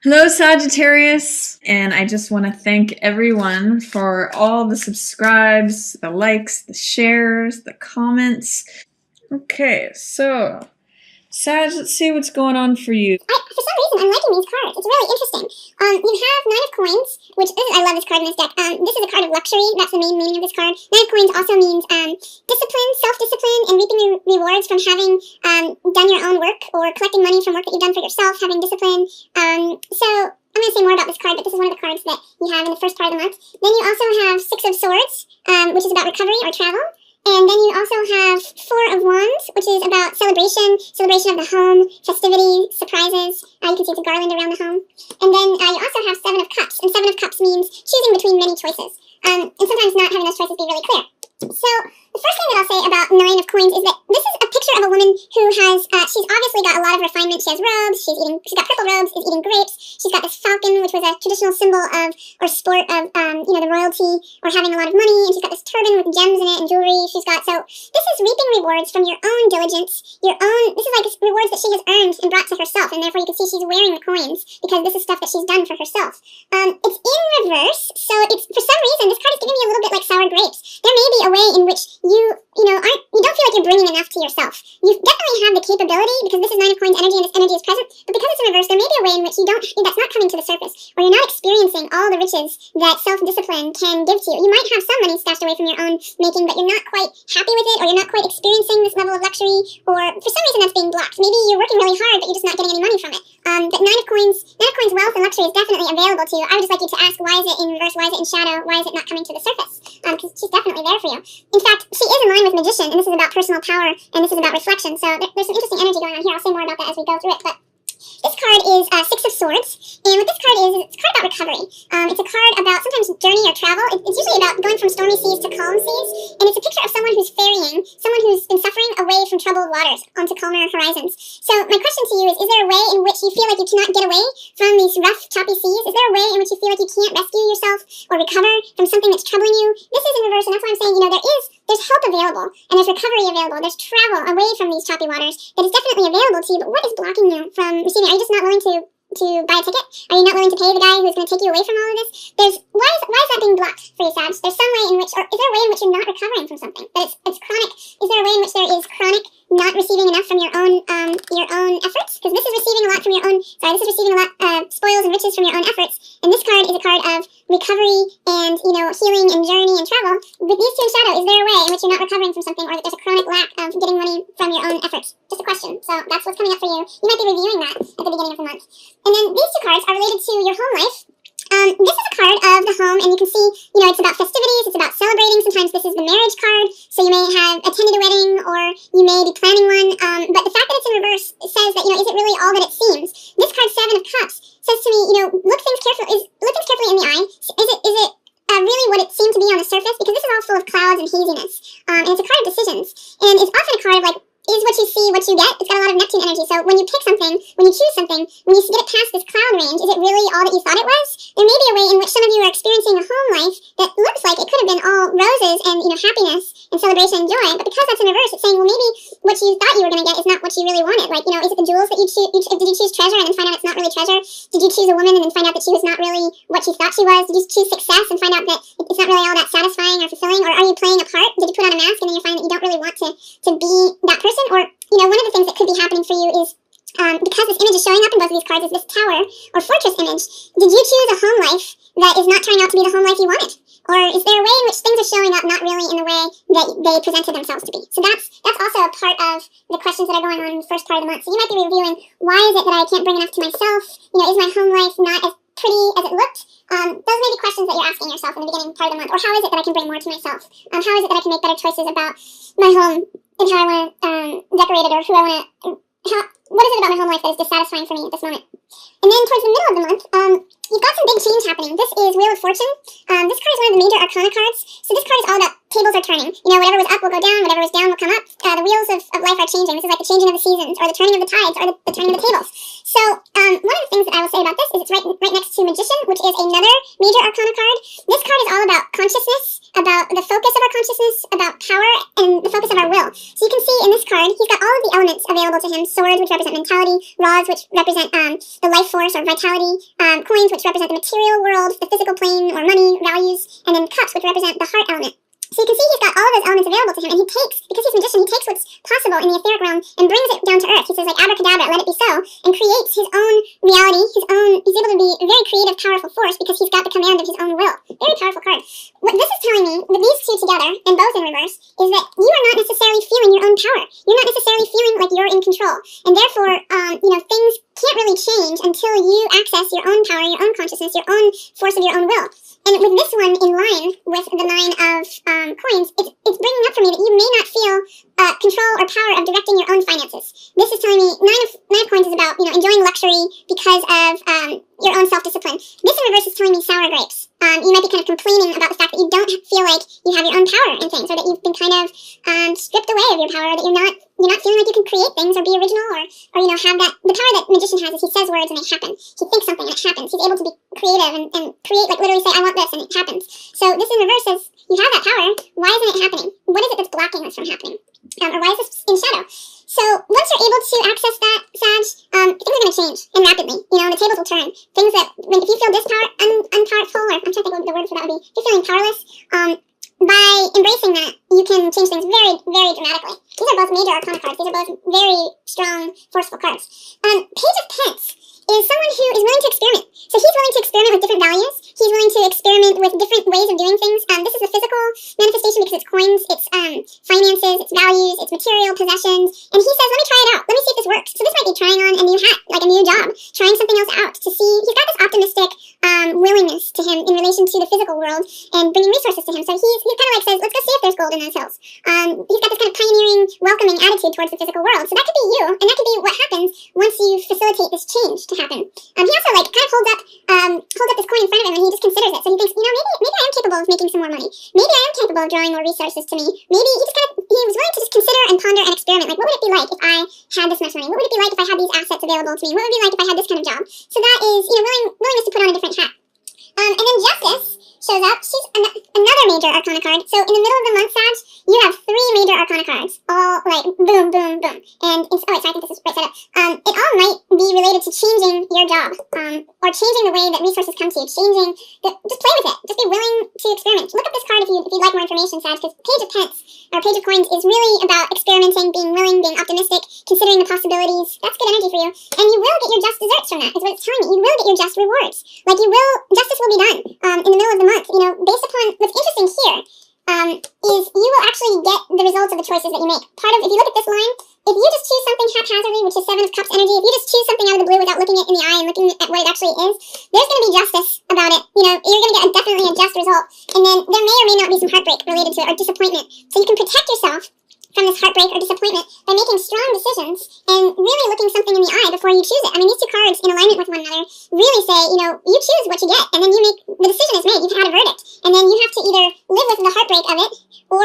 Hello, Sagittarius, and I just want to thank everyone for all the subscribes, the likes, the shares, the comments. Okay, so, Sag, let's see what's going on for you. For some reason, I'm liking these cards. It's really interesting. You have Nine of Coins, which I love this card in this deck. This is a card of luxury. That's the main meaning of this card. Nine of Coins also means discipline, self-discipline, and reaping rewards from having done your own work or collecting money from work that you've done for yourself, having discipline. So I'm going to say more about this card, but this is one of the cards that you have in the first part of the month. Then you also have Six of Swords, which is about recovery or travel. And then you also have Four of Wands, which is about celebration of the home, festivity, surprises. You can see it's a garland around the home. And then you also have Seven of Cups, and Seven of Cups means choosing between many choices. And sometimes not having those choices be really clear. So the first thing that I'll say about Nine of Coins is that this is a picture of a woman who has, she's obviously got a lot of refinement. She has robes, she's got purple robes, is eating grapes. She's got this falcon, which was a traditional symbol of, or sport of, the royalty, or having a lot of money. And she's got this turban with gems in it and jewelry. So this is reaping rewards from your own diligence, this is like rewards that she has earned and brought to herself. And therefore you can see she's wearing the coins because this is stuff that she's done for herself. It's in reverse, so it's, for some reason, this card is giving me a little bit like sour grapes. There may be a way in which you don't feel like you're bringing enough to yourself. You definitely have the capability, because this is Nine of Coins energy and this energy is present, but because it's in reverse, there may be a way in which that's not coming to the surface, or you're not experiencing all the riches that self-discipline can give to you. You might have some money stashed away from your own making, but you're not quite happy with it, or you're not quite experiencing this level of luxury, or for some reason that's being blocked. Maybe you're working really hard, but you're just not getting any money from it. But Nine of Coins wealth and luxury is definitely available to you. I would just like you to ask, why is it in reverse, why is it in shadow, why is it not coming to the surface? Because she's definitely there for you. In fact, she is in line with Magician, and this is about personal power, and this is about reflection, so there's some interesting energy going on here. I'll say more about that as we go through it, but this card is Six of Swords, and what this card is it's a card about recovery. It's a card about sometimes journey or travel. It's usually about going from stormy seas to calm seas, and it's a picture of someone who's ferrying, someone who's been suffering away from troubled waters onto calmer horizons. So my question to you is there a way in which you feel like you cannot get away from these rough, choppy seas? Is there a way in which you feel like you can't rescue yourself or recover from something that's troubling you? This is in reverse, and that's why I'm saying, there's hope available, and there's recovery available, there's travel away from these choppy waters that is definitely available to you, but what is blocking you from receiving? Are you just not willing to buy a ticket? Are you not willing to pay the guy who's going to take you away from all of this? Why is that being blocked for you, Sag? There's some way in which, or is there a way in which you're not recovering from something? That it's chronic. Is there a way in which there is chronic not receiving enough from your own efforts? Because this is receiving a lot from your own, this is receiving a lot spoils and riches from your own efforts, and this card is a card of recovery and, healing and journey and travel. With these two in shadow, is there a way in which you're not recovering from something, or that there's a chronic lack of getting money from your own efforts? Just a question. So that's what's coming up for you. You might be reviewing that at the beginning of the month. And then these two cards are related to your home life. This is a card of the home, and you can see, it's about festivities, it's about celebrating. Sometimes this is the marriage card, so you may have attended a wedding, or you may be planning one, but the fact that it's in reverse says that, is it really all that it seems? This card, Seven of Cups, says to me, look things carefully in the eye. Is it really what it seemed to be on the surface? Because this is all full of clouds and haziness, and it's a card of decisions, and it's often a card of, is what you see what you get? It's got a lot of Neptune energy. So when you pick something, when you choose something, when you get it past this cloud range, is it really all that you thought it was? There may be a way in which some of you are experiencing a home life that looks like it could have been all roses and, happiness and celebration and joy, but because that's in reverse, it's saying, well, maybe what you thought you were going to get is not what you really wanted. Is it the jewels that you choose? Did you choose treasure and then find out it's not really treasure? Did you choose a woman and then find out that she was not really what you thought she was? Did you choose success and find out that it's not really all that satisfying or fulfilling? Or are you playing a part? Did you put on a mask and then you find that you don't really want to be that person? Or one of the things that could be happening for you is, because this image is showing up in both of these cards, is this tower or fortress image. Did you choose a home life that is not turning out to be the home life you wanted? Or is there a way in which things are showing up not really in the way that they presented themselves to be? So that's also a part of the questions that are going on in the first part of the month. So you might be reviewing, why is it that I can't bring enough to myself? Is my home life not as pretty as it looked? Those may be questions that you're asking yourself in the beginning part of the month. Or how is it that I can bring more to myself? How is it that I can make better choices about my home and how I want to decorate it, or who I want to, what is it about my home life that is dissatisfying for me at this moment? And then towards the middle of the month, you've got some big change happening. This is Wheel of Fortune. This card is one of the major arcana cards. So this card is all about tables are turning. Whatever was up will go down, whatever was down will come up. The wheels of life are changing. This is like the changing of the seasons, or the turning of the tides, or the turning of the tables. So one of the things that I will say about this is it's right next to Magician, which is another major arcana card. This card is all about consciousness, about the focus of our consciousness, about power, and the focus of our will. So you can see in this card, he's got all of the elements available to him. Swords, which represent mentality, rods, which represent the life force or vitality, coins, which represent the material world, the physical plane or money, values, and then cups, which represent the heart element. So you can see he's got all of those elements available to him, and he takes, because he's a magician, he takes what's possible in the etheric realm and brings it down to earth. He says, like, abracadabra, let it be so, and creates his own reality, he's able to be a very creative, powerful force because he's got the command of his own will. Very powerful card. What this is telling me, with these two together, and both in reverse, is that you are not necessarily feeling your own power. You're not necessarily feeling like you're in control. And therefore, things can't really change until you access your own power, your own consciousness, your own force of your own will. And with this one in line with the Nine of Coins, it's bringing up for me that you may not feel control or power of directing your own finances. This is telling me Nine of Coins is about enjoying luxury because of your own self-discipline. This in reverse is telling me sour grapes. You might be kind of complaining about the fact that you don't feel like you have your own power in things, or that you've been kind of stripped away of your power, or that you're not feeling like you can create things or be original, or have that. The power that magician has is he says words and they happen. He thinks something and it happens. He's able to be creative and create, like literally say, I want this, and it happens. So this in reverse says, you have that power. Why isn't it happening? What is it that's blocking this from happening? Or why is this in shadow? So once you're able to access that, Sag, things are going to change, and rapidly. The tables will turn. Things that, if you feel unpowerful, or I'm trying to think what the word for that would be, if you're feeling powerless, by embracing that, you can change things very, very dramatically. These are both major arcana cards. These are both very strong, forceful cards. Page of Pence is someone who is willing to experiment. So he's willing to experiment with different values. He's willing to experiment with different ways of doing things. This is a physical manifestation because it's coins, it's finances, it's values, it's material, possessions. And he says, let me try it out. Let me see if this works. So this might be trying on a new hat, like a new job, trying something else out to see. He's got this optimistic willingness to him in relation to the physical world and bringing resources to him. So he kind of like says, let's go see if there's gold in those hills. He's got this kind of pioneering, welcoming attitude towards the physical world. So that could be you, and that could be what happens once you facilitate this change to happen. He also kind of holds up this coin in front of him, and he just considers it. So he thinks, maybe I am capable of making some more money. Maybe I am capable of drawing more resources to me. Maybe he was willing to just consider and ponder and experiment. Like, what would it be like if I had this much money? What would it be like if I had these assets available to me? What would it be like if I had this kind of job? So that is, willingness to put on a different hat. And then Justice shows up. She's another major arcana card. So in the middle of the month, Sag, you have 3 major arcana cards, all like boom, boom, boom. And I think this is right set up. It all might be related to changing your job, or changing the way that resources come to you. Just play with it. Just be willing to experiment. Look up this card if you'd like more information, Sag, because Page of Pence or Page of Coins is really about experimenting, being willing, being optimistic, considering the possibilities. That's good energy for you, and you will get your just desserts from that. Is what it's telling me. You will get your just rewards. Like justice will be done in the middle of the month. Based upon what's interesting here. Is you will actually get the results of the choices that you make. If you look at this line, if you just choose something haphazardly, which is 7 of Cups energy, if you just choose something out of the blue without looking it in the eye and looking at what it actually is, there's going to be justice about it. You're going to get definitely a just result. And then there may or may not be some heartbreak related to it, or disappointment. So you can protect yourself from this heartbreak or disappointment by making strong decisions and really looking something in the eye before you choose it. These two cards in alignment with one another really say, you choose what you get, and then the decision is made. You've had a verdict, and then you have to either live with the heartbreak of it, or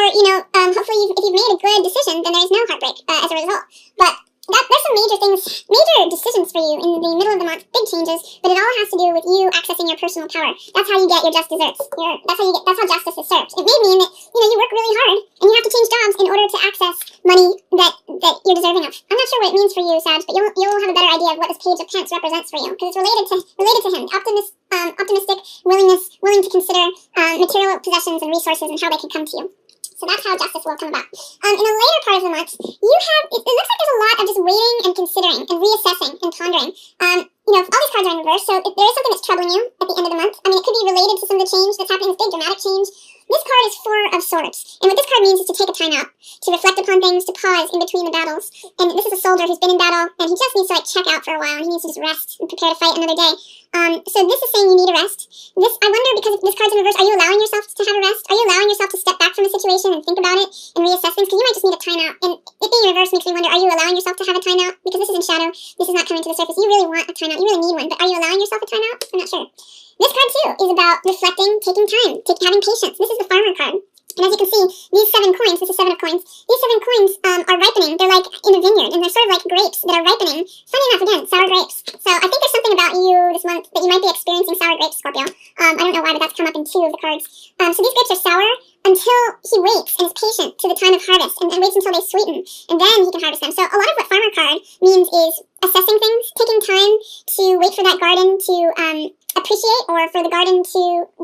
hopefully if you've made a good decision, then there's no heartbreak as a result. But there's some major things, major decisions for you in the middle of the month, big changes, but it all has to do with you accessing your personal power. That's how you get your just desserts. That's how justice is served. It may mean that you work really hard and you have to change jobs in order to access money that you're deserving of. I'm not sure what it means for you, Sag, but you'll have a better idea of what this Page of Pence represents for you, because it's related to him. Optimistic willingness, willing to consider material possessions and resources and how they can come to you. So that's how justice will come about. In the later part of the month, it looks like there's a lot of just waiting and considering and reassessing and pondering. All these cards are in reverse, so if there is something that's troubling you at the end of the month, it could be related to some of the change that's happening, this big dramatic change. This card is 4 of Swords, and what this card means is to take a time out, to reflect upon things, to pause in between the battles. And this is a soldier who's been in battle, and he just needs to check out for a while, and he needs to just rest and prepare to fight another day. So this is saying you need a rest. I wonder, because this card's in reverse, are you allowing yourself to have a rest? Are you allowing yourself to step back from a situation and think about it and reassess things? Because you might just need a time out. And it being in reverse makes me wonder, are you allowing yourself to have a time out? Because this is in shadow, this is not coming to the surface. You really want a time out, you really need one, but are you allowing yourself a time out? I'm not sure. This card too is about reflecting, taking time, having patience. This is the farmer card. And as you can see, these 7 coins, this is 7 of coins, these 7 coins are ripening. They're like in a vineyard, and they're sort of like grapes that are ripening. Funny enough, again, sour grapes. So I think there's something about you this month that you might be experiencing sour grapes, Scorpio. I don't know why, but that's come up in 2 of the cards. So these grapes are sour, until he waits and is patient to the time of harvest and waits until they sweeten, and then he can harvest them. So a lot of what farmer card means is assessing things, taking time to wait for that garden to appreciate, or for the garden to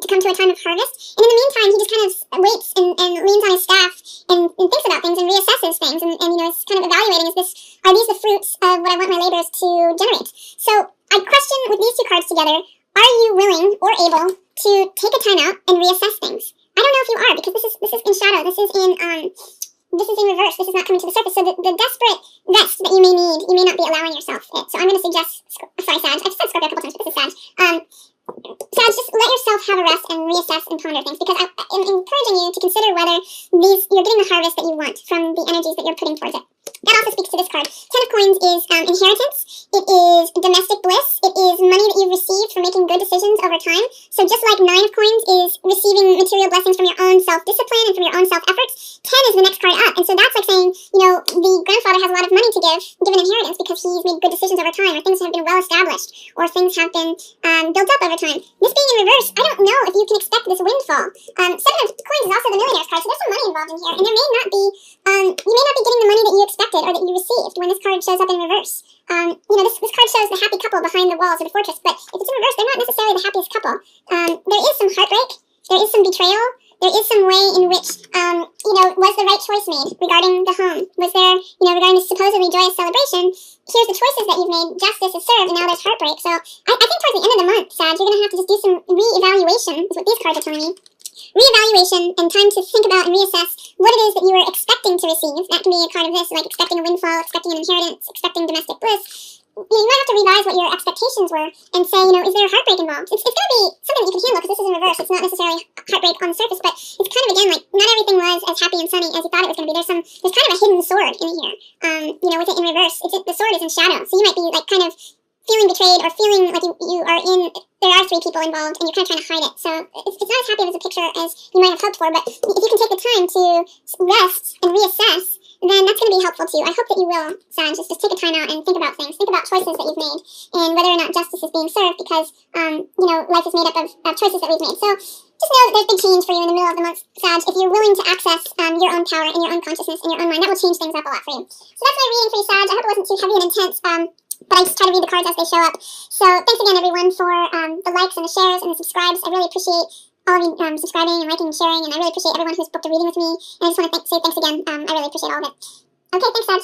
come to a time of harvest. And in the meantime, he just kind of waits and leans on his staff and thinks about things and reassesses things and is kind of evaluating, are these the fruits of what I want my labors to generate? So I question with these two cards together, are you willing or able to take a time out and reassess things? I don't know if you are, because this is in shadow. This is in reverse. This is not coming to the surface. So the desperate rest that you may need, you may not be allowing yourself it. So I'm going to suggest, sorry, Sag. I've said Scorpio a couple times, but this is Sag. Sag, just let yourself have a rest and reassess and ponder things, because I'm encouraging you to consider whether you're getting the harvest that you want from the energies that you're putting towards it. That also speaks to this card. Ten of Coins is inheritance. It is domestic bliss. It is money that you've received for making good decisions over time. So just like Nine of Coins is receiving material blessings from your own self-discipline and from your own self-efforts, 10 is the next card up. And so that's like saying, the grandfather has a lot of money to give an inheritance because he's made good decisions over time, or things have been well established, or things have been built up over time. This being in reverse, I don't know if you can expect this windfall. Seven of Coins is also the millionaire's card, so there's some money involved in here, and there may not be, you may not be getting the money that you expected or that you received when this card shows up in reverse. This card shows the happy couple behind the walls of the fortress, but if it's in reverse, they're not necessarily the happiest couple. There is some heartbreak, there is some betrayal, there is some way in which, was the right choice made regarding the home? Was there, regarding this supposedly joyous celebration, here's the choices that you've made, justice is served, and now there's heartbreak. So I think towards the end of the month, Sag, you're going to have to just do some re-evaluation, is what these cards are telling me. Re-evaluation and time to think about and reassess what it is that you were expecting to receive. That can be a card of this, like expecting a windfall, expecting an inheritance, expecting domestic bliss. You might have to revise what your expectations were and say, is there a heartbreak involved? It's going to be something that you can handle, because this is in reverse. It's not necessarily heartbreak on the surface, but it's kind of, again, like, not everything was as happy and sunny as you thought it was going to be. There's kind of a hidden sword in here. With it in reverse, the sword is in shadow. So you might be, like, kind of feeling betrayed, or feeling like you are there are three people involved and you're kind of trying to hide it. So it's not as happy as a picture as you might have hoped for, but if you can take the time to rest and reassess, then that's going to be helpful to you. I hope that you will, Sag, just take a time out and think about things. Think about choices that you've made and whether or not justice is being served, because, life is made up of choices that we've made. So just know that there's big change for you in the middle of the month, Sag. If you're willing to access your own power and your own consciousness and your own mind, that will change things up a lot for you. So that's my reading for you, Sag. I hope it wasn't too heavy and intense, but I just try to read the cards as they show up. So thanks again, everyone, for the likes and the shares and the subscribes. I really appreciate all of you subscribing and liking and sharing, and I really appreciate everyone who's booked a reading with me. And I just want to say thanks again. I really appreciate all of it. Okay, thanks, Sag.